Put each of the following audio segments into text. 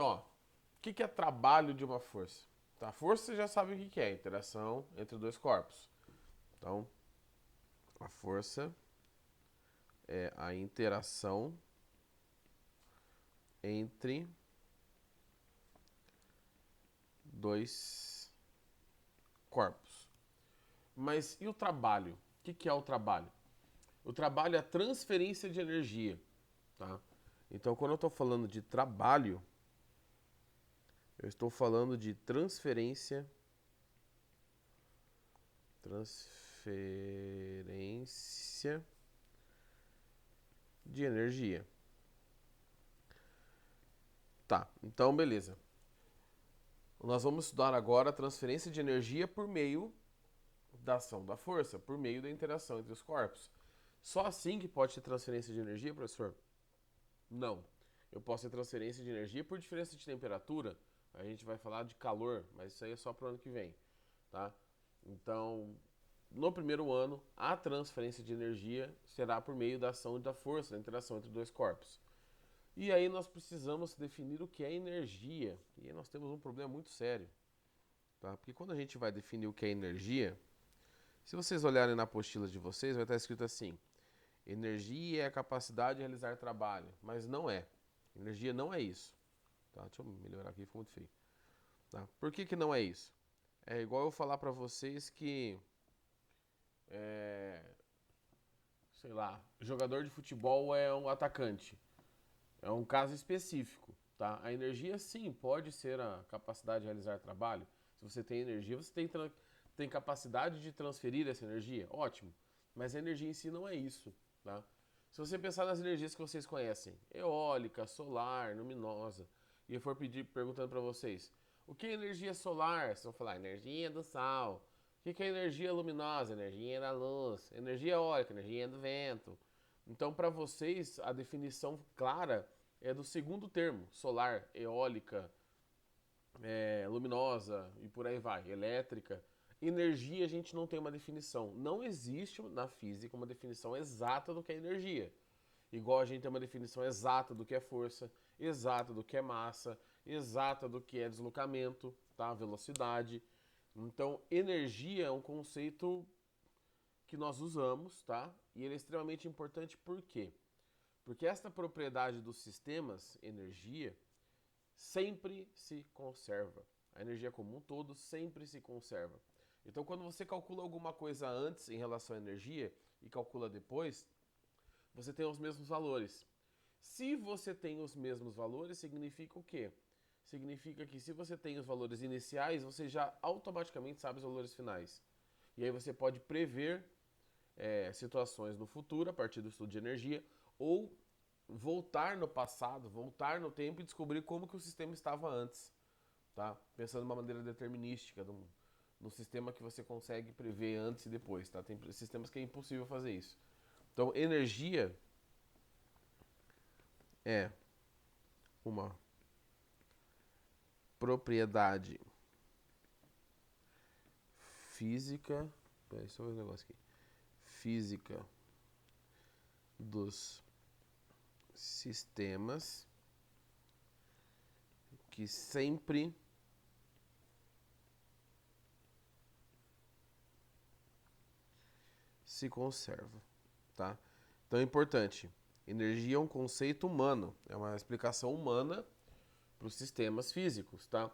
Então, ó, o que é trabalho de uma força? Tá, a força você já sabe o que é, interação entre dois corpos. Então, a força é a interação entre dois corpos. Mas e o trabalho? O que é o trabalho? O trabalho é a transferência de energia, tá? Então, quando eu estou falando de trabalho, eu estou falando de transferência de energia. Tá, então beleza. Nós vamos estudar agora a transferência de energia por meio da ação da força, por meio da interação entre os corpos. Só assim que pode ter transferência de energia, professor? Não. Eu posso ter transferência de energia por diferença de temperatura. A gente vai falar de calor, mas isso aí é só para o ano que vem, tá? Então, no primeiro ano, a transferência de energia será por meio da ação e da força, da interação entre dois corpos. E aí nós precisamos definir o que é energia. E aí nós temos um problema muito sério, tá? Porque quando a gente vai definir o que é energia, se vocês olharem na apostila de vocês, vai estar escrito assim: energia é a capacidade de realizar trabalho, mas não é. Energia não é isso. Tá? Deixa eu melhorar aqui, ficou muito feio. Tá? Por que não é isso? É igual eu falar pra vocês que, é, sei lá, jogador de futebol é um atacante. É um caso específico, tá? A energia, sim, pode ser a capacidade de realizar trabalho. Se você tem energia, você tem capacidade de transferir essa energia, ótimo. Mas a energia em si não é isso, tá? Se você pensar nas energias que vocês conhecem, eólica, solar, luminosa, e eu for pedir perguntando para vocês, o que é energia solar? Vocês vão falar energia do sol. O que é energia luminosa? Energia da luz. Energia eólica, energia do vento. Então, para vocês, a definição clara é do segundo termo, solar, eólica, luminosa e por aí vai, elétrica. Energia a gente não tem uma definição. Não existe na física uma definição exata do que é energia. Igual a gente tem uma definição exata do que é força, exata do que é massa, exata do que é deslocamento, tá? Velocidade. Então, energia é um conceito que nós usamos, tá? E ele é extremamente importante por quê? Porque esta propriedade dos sistemas, energia, sempre se conserva. A energia como um todo sempre se conserva. Então, quando você calcula alguma coisa antes em relação à energia e calcula depois, você tem os mesmos valores. Se você tem os mesmos valores, significa o quê? Significa que se você tem os valores iniciais, você já automaticamente sabe os valores finais. E aí você pode prever situações no futuro a partir do estudo de energia ou voltar no passado, voltar no tempo e descobrir como que o sistema estava antes, tá? Pensando de uma maneira determinística, num sistema que você consegue prever antes e depois, tá? Tem sistemas que é impossível fazer isso. Então, energia é uma propriedade física, peraí, só ver um negócio aqui. Física dos sistemas que sempre se conserva, tá? Então é importante. Energia é um conceito humano, é uma explicação humana para os sistemas físicos, tá?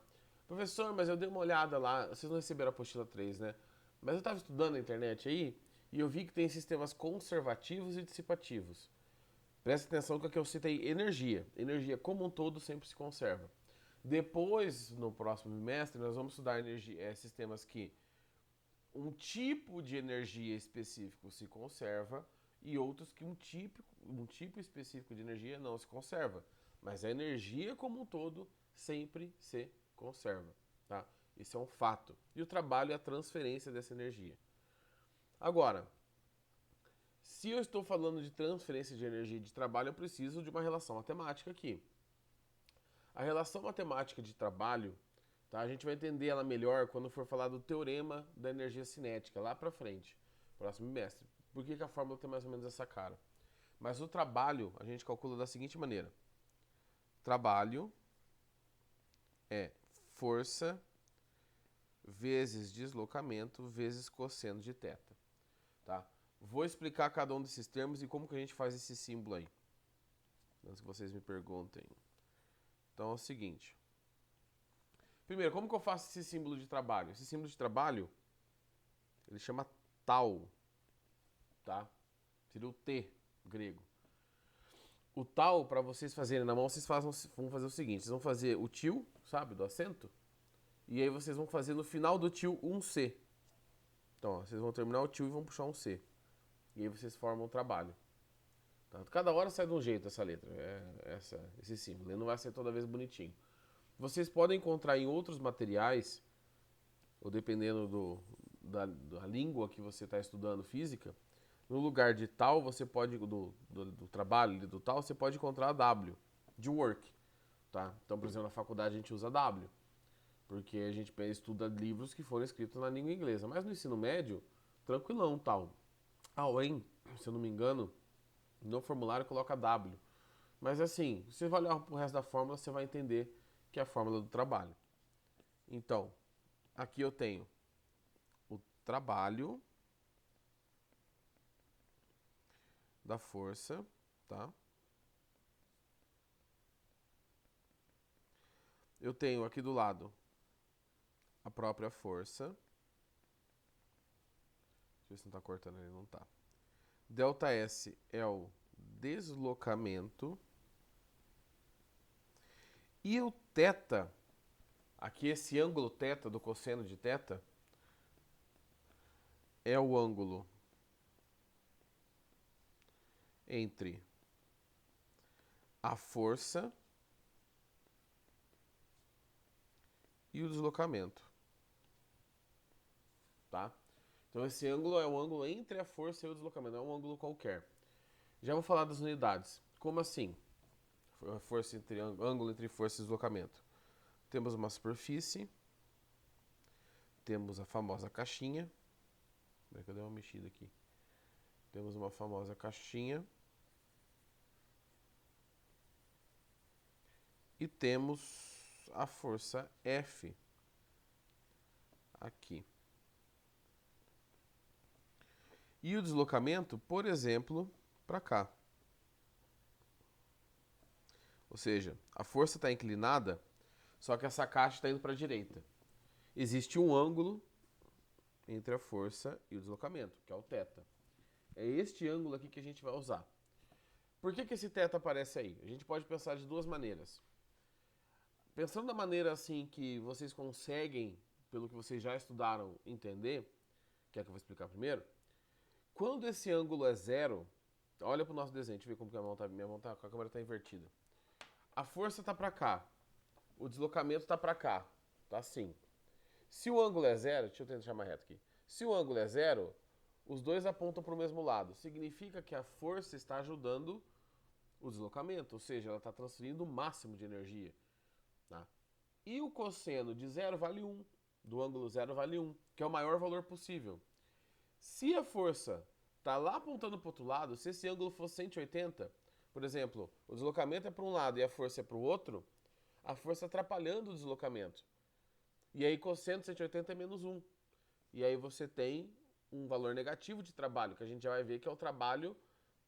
Professor, mas eu dei uma olhada lá, vocês não receberam a apostila 3, né? Mas eu estava estudando na internet aí e eu vi que tem sistemas conservativos e dissipativos. Presta atenção que aqui eu citei energia. Energia como um todo sempre se conserva. Depois, no próximo bimestre, nós vamos estudar sistemas que um tipo de energia específico se conserva e outros que um tipo específico de energia não se conserva. Mas a energia como um todo sempre se conserva, tá? Isso é um fato. E o trabalho é a transferência dessa energia. Agora, se eu estou falando de transferência de energia e de trabalho, eu preciso de uma relação matemática aqui. A relação matemática de trabalho, tá? A gente vai entender ela melhor quando for falar do teorema da energia cinética, lá pra frente, próximo bimestre. Por que a fórmula tem mais ou menos essa cara? Mas o trabalho a gente calcula da seguinte maneira: trabalho é força vezes deslocamento vezes cosseno de θ, tá? Vou explicar cada um desses termos e como que a gente faz esse símbolo aí, antes que vocês me perguntem. Então é o seguinte. Primeiro, como que eu faço esse símbolo de trabalho? Esse símbolo de trabalho, ele chama tal, tá? Seria o T grego. O tal, para vocês fazerem na mão, vocês vão fazer o seguinte, vocês vão fazer o tio, sabe, do acento, e aí vocês vão fazer no final do tio um C. Então, ó, vocês vão terminar o tio e vão puxar um C. E aí vocês formam o trabalho. Tá? Cada hora sai de um jeito essa letra, esse símbolo, ele não vai ser toda vez bonitinho. Vocês podem encontrar em outros materiais, ou dependendo da língua que você está estudando física, no lugar de tal, você pode, do trabalho do tal, você pode encontrar W, de work. Tá? Então, por exemplo, na faculdade a gente usa W, porque a gente estuda livros que foram escritos na língua inglesa. Mas no ensino médio, tranquilão, tal. Além, se eu não me engano, no formulário coloca W. Mas assim, se você vai olhar pro resto da fórmula, você vai entender que é a fórmula do trabalho. Então, aqui eu tenho o trabalho da força, tá? Eu tenho aqui do lado a própria força. Deixa eu ver se não tá cortando ali, não tá. Delta S é o deslocamento. E o θ, aqui esse ângulo θ do cosseno de θ, é o ângulo entre a força e o deslocamento, tá? Então esse ângulo é o ângulo entre a força e o deslocamento, não é um ângulo qualquer. Já vou falar das unidades. Como assim? Força entre, ângulo entre força e deslocamento. Temos uma superfície, temos a famosa caixinha. Peraí que eu dei uma mexida aqui. Temos uma famosa caixinha. E temos a força F aqui. E o deslocamento, por exemplo, para cá. Ou seja, a força está inclinada, só que essa caixa está indo para a direita. Existe um ângulo entre a força e o deslocamento, que é o θ. É este ângulo aqui que a gente vai usar. Por que esse θ aparece aí? A gente pode pensar de duas maneiras. Pensando da maneira assim que vocês conseguem, pelo que vocês já estudaram, entender, que é que eu vou explicar primeiro. Quando esse ângulo é zero, olha para o nosso desenho, deixa eu ver como que minha mão tá, a câmera está invertida. A força está para cá, o deslocamento está para cá, tá assim. Se o ângulo é zero, deixa eu tentar chamar reto aqui. Se o ângulo é zero, os dois apontam para o mesmo lado. Significa que a força está ajudando o deslocamento, ou seja, ela está transferindo o máximo de energia. Tá? E o cosseno de zero vale 1, do ângulo zero vale 1, que é o maior valor possível. Se a força está lá apontando para o outro lado, se esse ângulo for 180, por exemplo, o deslocamento é para um lado e a força é para o outro, a força atrapalhando o deslocamento. E aí cosseno de 180 é menos 1. E aí você tem um valor negativo de trabalho, que a gente já vai ver que é o trabalho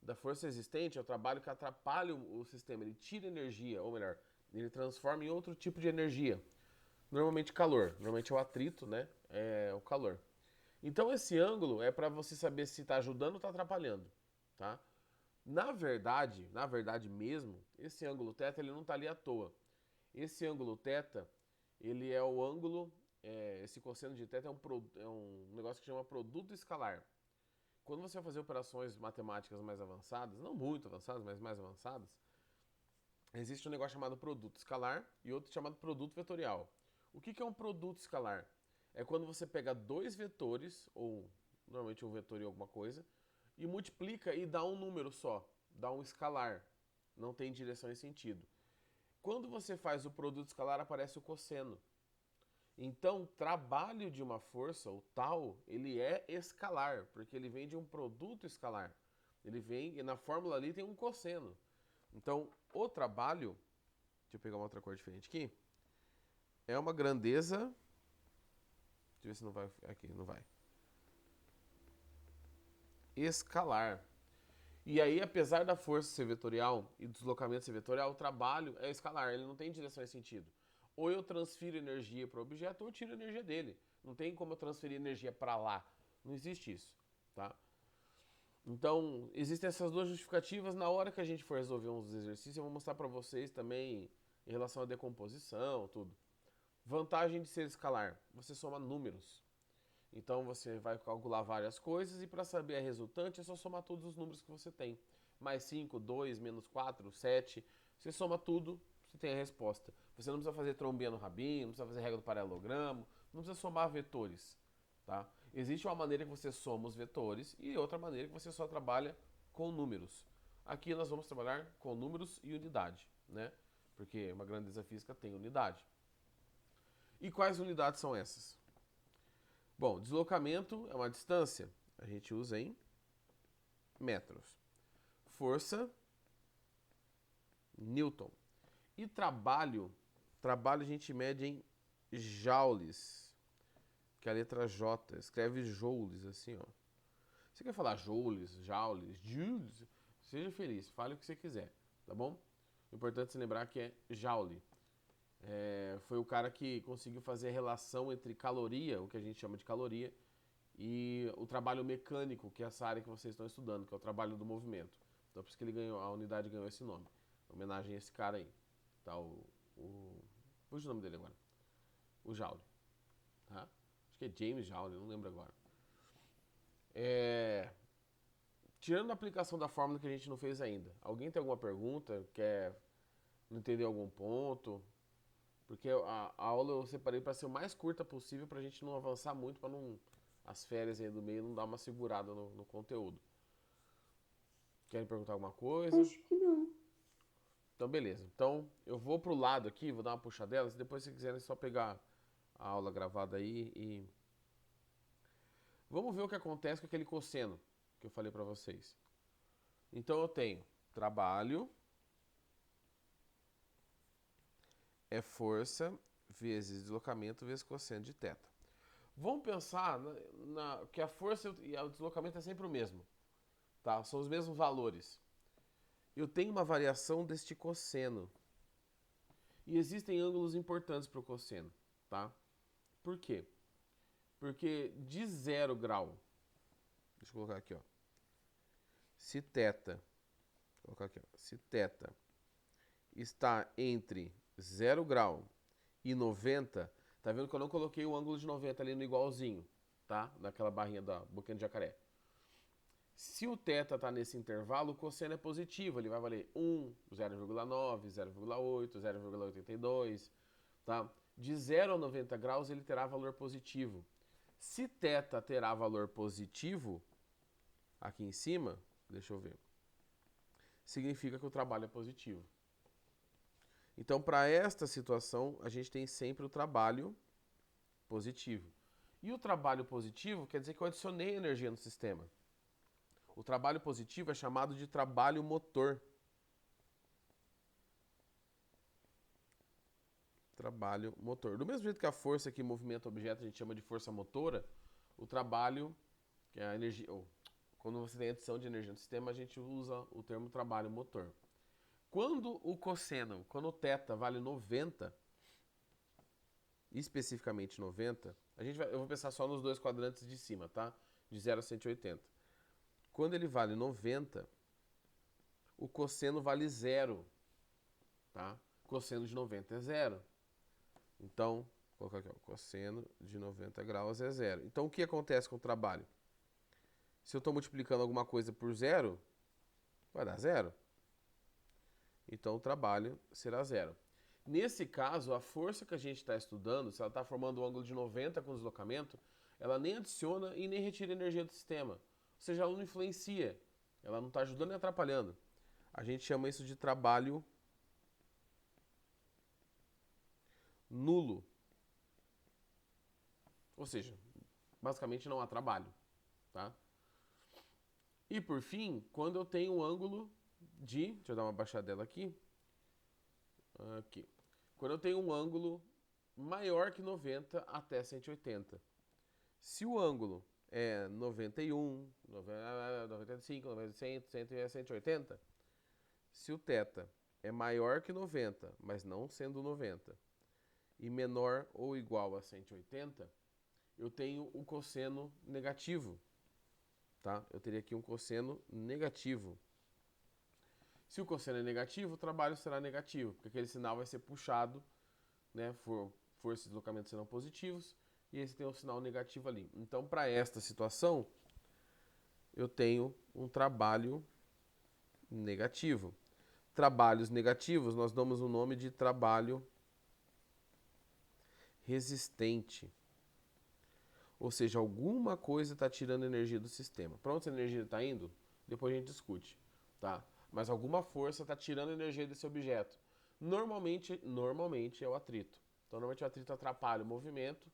da força existente, é o trabalho que atrapalha o sistema, ele tira energia, ou melhor, ele transforma em outro tipo de energia. Normalmente calor, normalmente é o atrito, né? É o calor. Então esse ângulo é para você saber se está ajudando ou está atrapalhando, tá? Na verdade mesmo, esse ângulo θ ele não está ali à toa. Esse ângulo θ, ele é o ângulo, esse cosseno de θ é um negócio que chama produto escalar. Quando você vai fazer operações matemáticas mais avançadas, não muito avançadas, mas mais avançadas, existe um negócio chamado produto escalar e outro chamado produto vetorial. O que é um produto escalar? É quando você pega dois vetores, ou normalmente um vetor e alguma coisa, e multiplica e dá um número só, dá um escalar. Não tem direção e sentido. Quando você faz o produto escalar, aparece o cosseno. Então, o trabalho de uma força, o tal, ele é escalar, porque ele vem de um produto escalar. Ele vem, e na fórmula ali tem um cosseno. Então, o trabalho, deixa eu pegar uma outra cor diferente aqui. é uma grandeza... Deixa eu ver se não vai... Aqui, não vai. Escalar. E aí, apesar da força ser vetorial e do deslocamento ser vetorial, o trabalho é escalar, ele não tem direção e sentido. Ou eu transfiro energia para o objeto ou eu tiro energia dele. Não tem como eu transferir energia para lá. Não existe isso, tá? Então, existem essas duas justificativas. Na hora que a gente for resolver uns exercícios, eu vou mostrar para vocês também em relação à decomposição, tudo. Vantagem de ser escalar, você soma números. Então você vai calcular várias coisas e para saber a resultante é só somar todos os números que você tem. Mais 5, 2, menos 4, 7. Você soma tudo, você tem a resposta. Você não precisa fazer trombinha no rabinho, não precisa fazer regra do paralelogramo, não precisa somar vetores. Tá? Existe uma maneira que você soma os vetores e outra maneira que você só trabalha com números. Aqui nós vamos trabalhar com números e unidade, né? Porque uma grandeza física tem unidade. E quais unidades são essas? Bom, deslocamento é uma distância. A gente usa em metros. Força, Newton. E trabalho a gente mede em joules, que é a letra J. Escreve joules, assim, ó. Você quer falar joules, joules, seja feliz, fale o que você quiser, tá bom? O importante é se lembrar que é joule. Foi o cara que conseguiu fazer a relação entre caloria, o que a gente chama de caloria, e o trabalho mecânico, que é essa área que vocês estão estudando, que é o trabalho do movimento. Então por isso que ele ganhou, a unidade ganhou esse nome. Em homenagem a esse cara aí. Tá, puxa o nome dele agora. O Joule. Tá? Acho que é James Joule, não lembro agora. Tirando a aplicação da fórmula que a gente não fez ainda, alguém tem alguma pergunta? Quer não entender algum ponto? Porque a aula eu separei para ser o mais curta possível para a gente não avançar muito, para não as férias aí do meio não dar uma segurada no conteúdo. Querem perguntar alguma coisa? Acho que não. Então, beleza. Então, eu vou pro lado aqui, vou dar uma puxadela. Se depois, se quiserem, é só pegar a aula gravada aí e... Vamos ver o que acontece com aquele cosseno que eu falei para vocês. Então, eu tenho trabalho é força vezes deslocamento vezes cosseno de θ. Vamos pensar que a força e o deslocamento é sempre o mesmo. Tá? São os mesmos valores. Eu tenho uma variação deste cosseno. E existem ângulos importantes para o cosseno. Tá? Por quê? Porque de 0 grau, deixa eu colocar aqui, ó. Se θ, vou colocar aqui, ó. Se θ está entre 0 grau e 90, tá vendo que eu não coloquei o ângulo de 90 ali no igualzinho, tá? Naquela barrinha da boquinha de jacaré. Se o θ está nesse intervalo, o cosseno é positivo, ele vai valer 1, 0,9, 0,8, 0,82, tá? De 0 a 90 graus ele terá valor positivo. Se θ terá valor positivo, aqui em cima, deixa eu ver, significa que o trabalho é positivo. Então, para esta situação, a gente tem sempre o trabalho positivo. E o trabalho positivo quer dizer que eu adicionei energia no sistema. O trabalho positivo é chamado de trabalho motor. Trabalho motor. Do mesmo jeito que a força que movimenta o objeto a gente chama de força motora, o trabalho, que é a energia, quando você tem adição de energia no sistema, a gente usa o termo trabalho motor. Quando o cosseno, quando o θ vale 90, especificamente 90, eu vou pensar só nos dois quadrantes de cima, tá? De 0 a 180. Quando ele vale 90, o cosseno vale 0, tá? Cosseno de 90 é 0. Então, vou colocar aqui, ó, cosseno de 90 graus é 0. Então, o que acontece com o trabalho? Se eu estou multiplicando alguma coisa por 0, vai dar 0. Então, o trabalho será 0. Nesse caso, a força que a gente está estudando, se ela está formando um ângulo de 90 com deslocamento, ela nem adiciona e nem retira energia do sistema. Ou seja, ela não influencia. Ela não está ajudando nem atrapalhando. A gente chama isso de trabalho nulo. Ou seja, basicamente não há trabalho. Tá? E por fim, quando eu tenho um ângulo de... Deixa eu dar uma baixadela aqui. Aqui. Quando eu tenho um ângulo maior que 90 até 180. Se o ângulo é 91, 95, 90, 100, 180, se o θ é maior que 90, mas não sendo 90, e menor ou igual a 180, eu tenho o cosseno negativo, tá? Eu teria aqui um cosseno negativo. Se o cosseno é negativo, o trabalho será negativo, porque aquele sinal vai ser puxado, né? Força e deslocamento serão positivos, e esse tem um sinal negativo ali. Então, para esta situação, eu tenho um trabalho negativo. Trabalhos negativos, nós damos o nome de trabalho resistente. Ou seja, alguma coisa está tirando energia do sistema. Para onde essa energia está indo? Depois a gente discute, tá? Mas alguma força está tirando energia desse objeto. Normalmente é o atrito. Então, normalmente o atrito atrapalha o movimento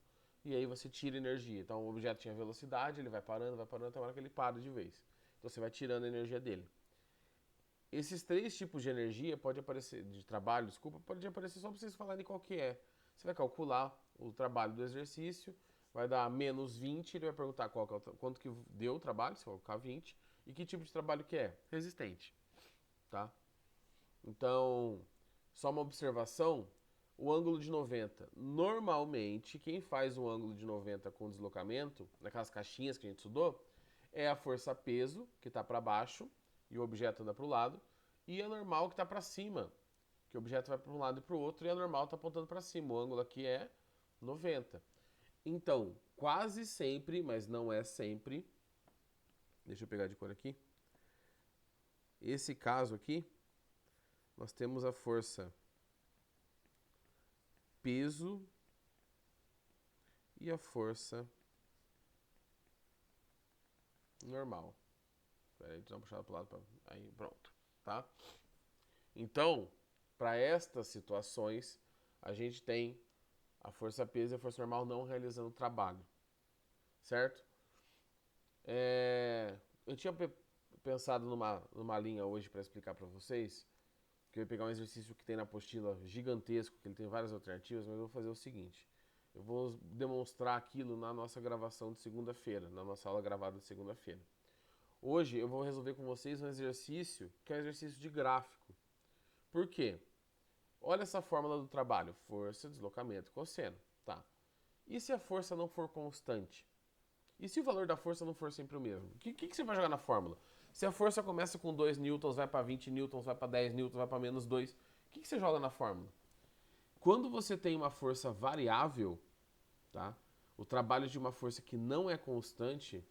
e aí você tira energia. Então, o objeto tinha velocidade, ele vai parando, até a hora que ele para de vez. Então, você vai tirando a energia dele. Esses três tipos de energia pode aparecer, de trabalho, desculpa, pode aparecer só para vocês falarem qual que é. Você vai calcular o trabalho do exercício, vai dar menos 20, ele vai perguntar quanto que deu o trabalho, se colocar 20, e que tipo de trabalho que é? Resistente, tá? Então, só uma observação, o ângulo de 90, normalmente quem faz um ângulo de 90 com deslocamento, naquelas caixinhas que a gente estudou, é a força-peso, que está para baixo, e o objeto anda para o lado, e a normal que está para cima, que o objeto vai para um lado e para o outro, e a normal está apontando para cima. O ângulo aqui é 90. Então, quase sempre, mas não é sempre, deixa eu pegar de cor aqui, esse caso aqui, nós temos a força peso e a força normal. Espera aí, deixa eu dar uma puxada para o lado. Aí, pronto, tá? Então, para estas situações, a gente tem a força peso e a força normal não realizando o trabalho, certo? Eu tinha pensado numa linha hoje para explicar para vocês, que eu ia pegar um exercício que tem na apostila gigantesco, que ele tem várias alternativas, mas eu vou fazer o seguinte. Eu vou demonstrar aquilo na nossa gravação de segunda-feira, na nossa aula gravada de segunda-feira. Hoje eu vou resolver com vocês um exercício que é um exercício de gráfico. Por quê? Olha essa fórmula do trabalho, força, deslocamento, cosseno, tá? E se a força não for constante? E se o valor da força não for sempre o mesmo? O que você vai jogar na fórmula? Se a força começa com 2 newtons, vai para 20 newtons, vai para 10 newtons, vai para menos 2, o que você joga na fórmula? Quando você tem uma força variável, tá? O trabalho de uma força que não é constante...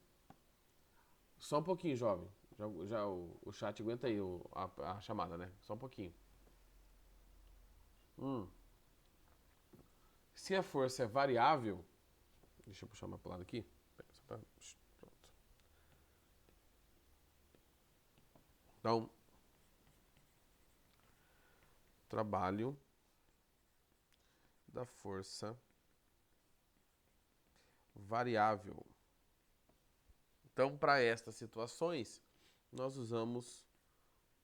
Só um pouquinho, jovem. Já o chat aguenta aí a chamada, né? Só um pouquinho. Se a força é variável... Deixa eu puxar uma pro lado aqui. Pronto. Então, trabalho da força variável. Então, para estas situações, nós usamos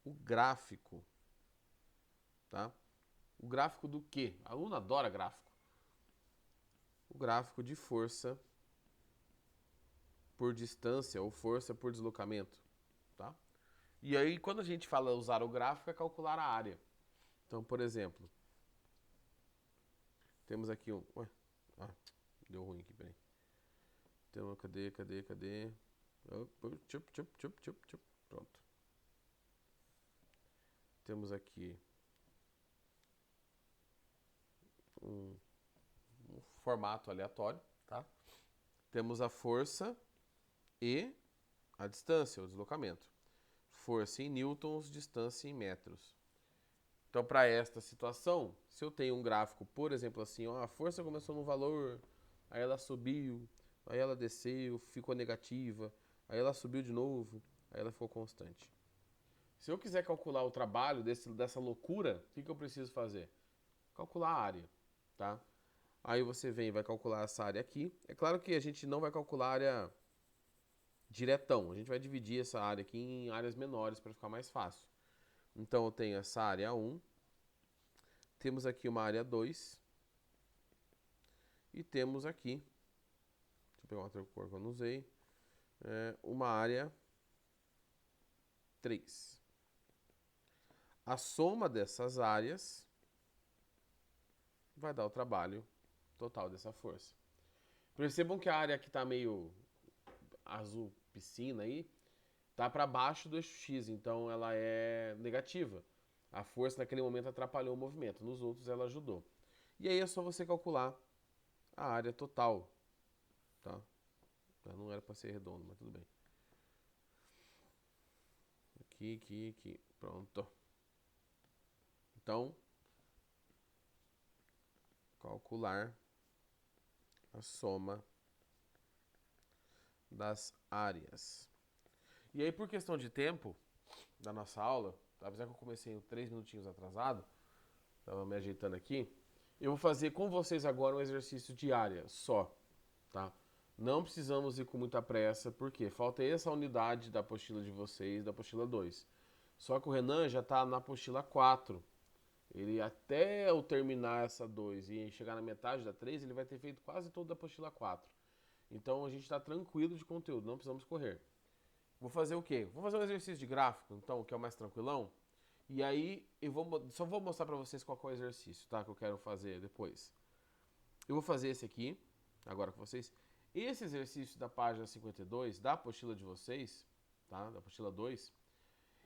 o gráfico, tá? O gráfico do quê? A aluna adora gráfico. O gráfico de força por distância ou força por deslocamento, tá? E aí, quando a gente fala usar o gráfico, é calcular a área. Então, por exemplo, temos aqui um... Ué, deu ruim aqui, peraí. Então, cadê? Pronto. Temos aqui um formato aleatório, tá? Temos a força e a distância, o deslocamento. Força em newtons, distância em metros. Então, para esta situação, se eu tenho um gráfico, por exemplo, assim, ó, a força começou num valor, aí ela subiu, aí ela desceu, ficou negativa, aí ela subiu de novo, aí ela ficou constante. Se eu quiser calcular o trabalho dessa loucura, o que eu preciso fazer? Calcular a área, tá? Aí você vem e vai calcular essa área aqui. É claro que a gente não vai calcular a área diretão. A gente vai dividir essa área aqui em áreas menores para ficar mais fácil. Então eu tenho essa área 1. Temos aqui uma área 2. E temos aqui, deixa eu pegar outra cor que eu não usei, uma área 3. A soma dessas áreas vai dar o trabalho total dessa força. Percebam que a área que está meio azul piscina aí, está para baixo do eixo X, então ela é negativa. A força naquele momento atrapalhou o movimento, nos outros ela ajudou. E aí é só você calcular a área total, tá? Não era para ser redondo, mas tudo bem. Aqui, pronto. Então, calcular a soma das áreas. E aí, por questão de tempo da nossa aula, apesar que eu comecei 3 minutinhos atrasado, estava me ajeitando aqui, eu vou fazer com vocês agora um exercício de área só, tá? Não precisamos ir com muita pressa, porque falta essa unidade da apostila de vocês, da apostila 2. Só que o Renan já está na apostila 4. Ele, até eu terminar essa 2 e chegar na metade da 3, ele vai ter feito quase toda a apostila 4. Então a gente está tranquilo de conteúdo, não precisamos correr. Vou fazer o quê? Vou fazer um exercício de gráfico, então, que é o mais tranquilão. E aí eu só vou mostrar para vocês qual é o exercício, tá? Que eu quero fazer depois. Eu vou fazer esse aqui, agora com vocês. Esse exercício da página 52, da apostila de vocês, tá? Da apostila 2,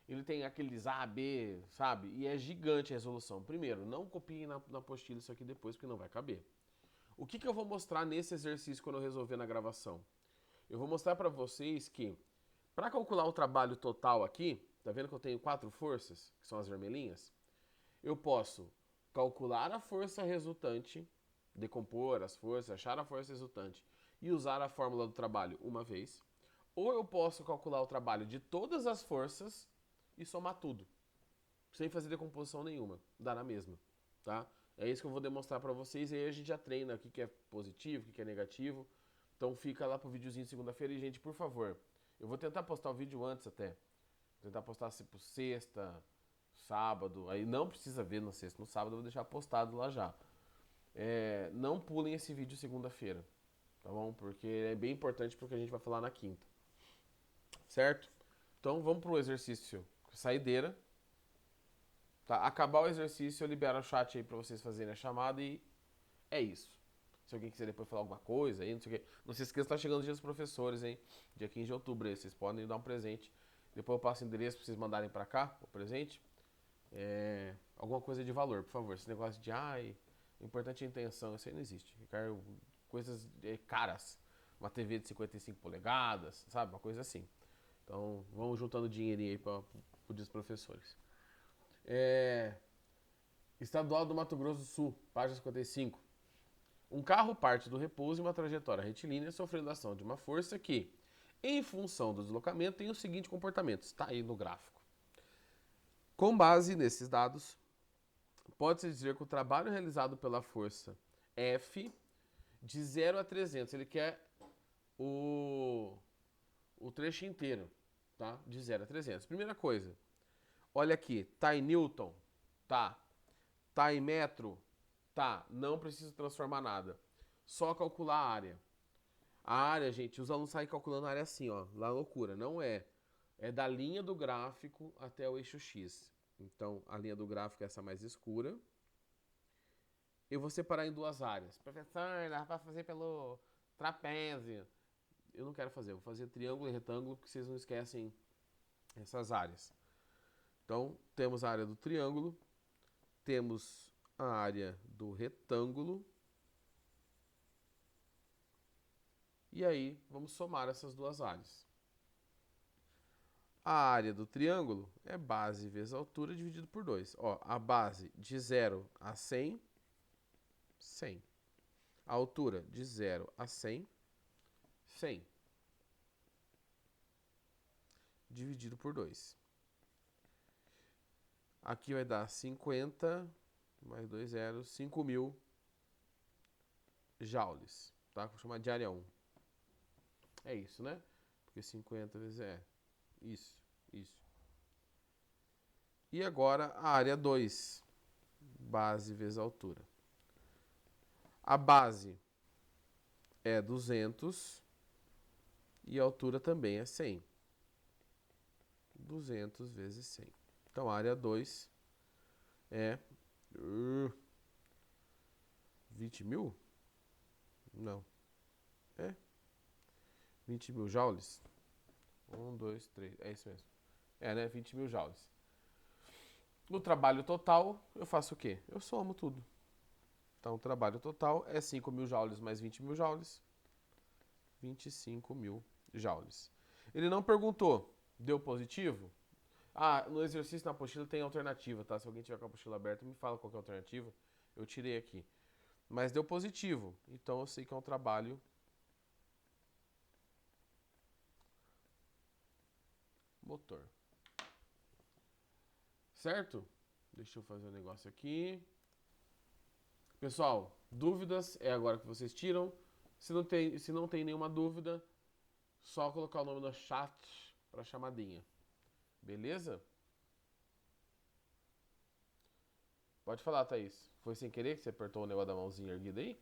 ele tem aqueles A, B, sabe? E é gigante a resolução. Primeiro, não copiem na apostila isso aqui depois, porque não vai caber. O que eu vou mostrar nesse exercício quando eu resolver na gravação? Eu vou mostrar para vocês que, para calcular o trabalho total aqui, tá vendo que eu tenho 4 forças, que são as vermelhinhas? Eu posso calcular a força resultante, decompor as forças, achar a força resultante e usar a fórmula do trabalho uma vez. Ou eu posso calcular o trabalho de todas as forças e somar tudo, sem fazer decomposição nenhuma. Dá na mesma, tá? É isso que eu vou demonstrar para vocês e aí a gente já treina o que é positivo, o que é negativo. Então fica lá pro videozinho de segunda-feira e, gente, por favor, eu vou tentar postar o vídeo antes até. Vou tentar postar tipo sexta, sábado, aí não precisa ver na sexta, no sábado eu vou deixar postado lá já. Não pulem esse vídeo segunda-feira, tá bom? Porque é bem importante porque a gente vai falar na quinta, certo? Então vamos pro exercício saideira. Tá? Acabar o exercício, eu libero o chat aí pra vocês fazerem a chamada e é isso. Se alguém quiser depois falar alguma coisa aí, não sei o quê. Não se esqueça, tá chegando o dia dos professores, hein? Dia 15 de outubro aí, vocês podem dar um presente. Depois eu passo o endereço pra vocês mandarem pra cá, o presente. Alguma coisa de valor, por favor. Esse negócio de, o importante é a intenção, isso aí não existe. Eu quero coisas caras. Uma TV de 55 polegadas, sabe? Uma coisa assim. Então, vamos juntando dinheirinho aí para os professores. Estadual do Mato Grosso do Sul, página 55. Um carro parte do repouso em uma trajetória retilínea sofrendo a ação de uma força que, em função do deslocamento, tem o seguinte comportamento. Está aí no gráfico. Com base nesses dados, pode-se dizer que o trabalho realizado pela força F de 0 a 300, ele quer o trecho inteiro, tá? De 0 a 300. Primeira coisa, olha aqui, tá em Newton? Tá. Tá em metro? Tá. Não preciso transformar nada. Só calcular a área. A área, gente, os alunos saem calculando a área assim, ó. Lá loucura. Não é. É da linha do gráfico até o eixo X. Então, a linha do gráfico é essa mais escura. Eu vou separar em duas áreas. Professor, dá pra fazer pelo trapézio. Eu não quero fazer. Eu vou fazer triângulo e retângulo, porque vocês não esquecem essas áreas. Então, temos a área do triângulo, temos a área do retângulo. E aí, vamos somar essas duas áreas. A área do triângulo é base vezes altura dividido por 2. Ó, a base de 0 a 100, 100. A altura de 0 a 100, 100. Dividido por 2. Aqui vai dar 50 mais 2 zeros, 5.000 joules. Tá? Vou chamar de área 1. É isso, né? Porque 50 vezes isso. E agora a área 2. Base vezes altura. A base é 200 e a altura também é 100. 200 vezes 100. Então, a área 2 é 20 mil? Não. É 20 mil joules. 1, 2, 3. É isso mesmo. É, né? 20 mil joules. No trabalho total, eu faço o quê? Eu somo tudo. Então, o trabalho total é 5 mil joules mais 20 mil joules. 25 mil joules. Ele não perguntou, deu positivo? Ah, no exercício na apostila tem alternativa, tá? Se alguém tiver com a apostila aberta, me fala qual que é a alternativa. Eu tirei aqui. Mas deu positivo. Então eu sei que é um trabalho motor. Certo? Deixa eu fazer um negócio aqui. Pessoal, dúvidas é agora que vocês tiram. Se não tem nenhuma dúvida, só colocar o nome no chat para chamadinha. Beleza? Pode falar, Thaís. Foi sem querer que você apertou o negócio da mãozinha erguida aí?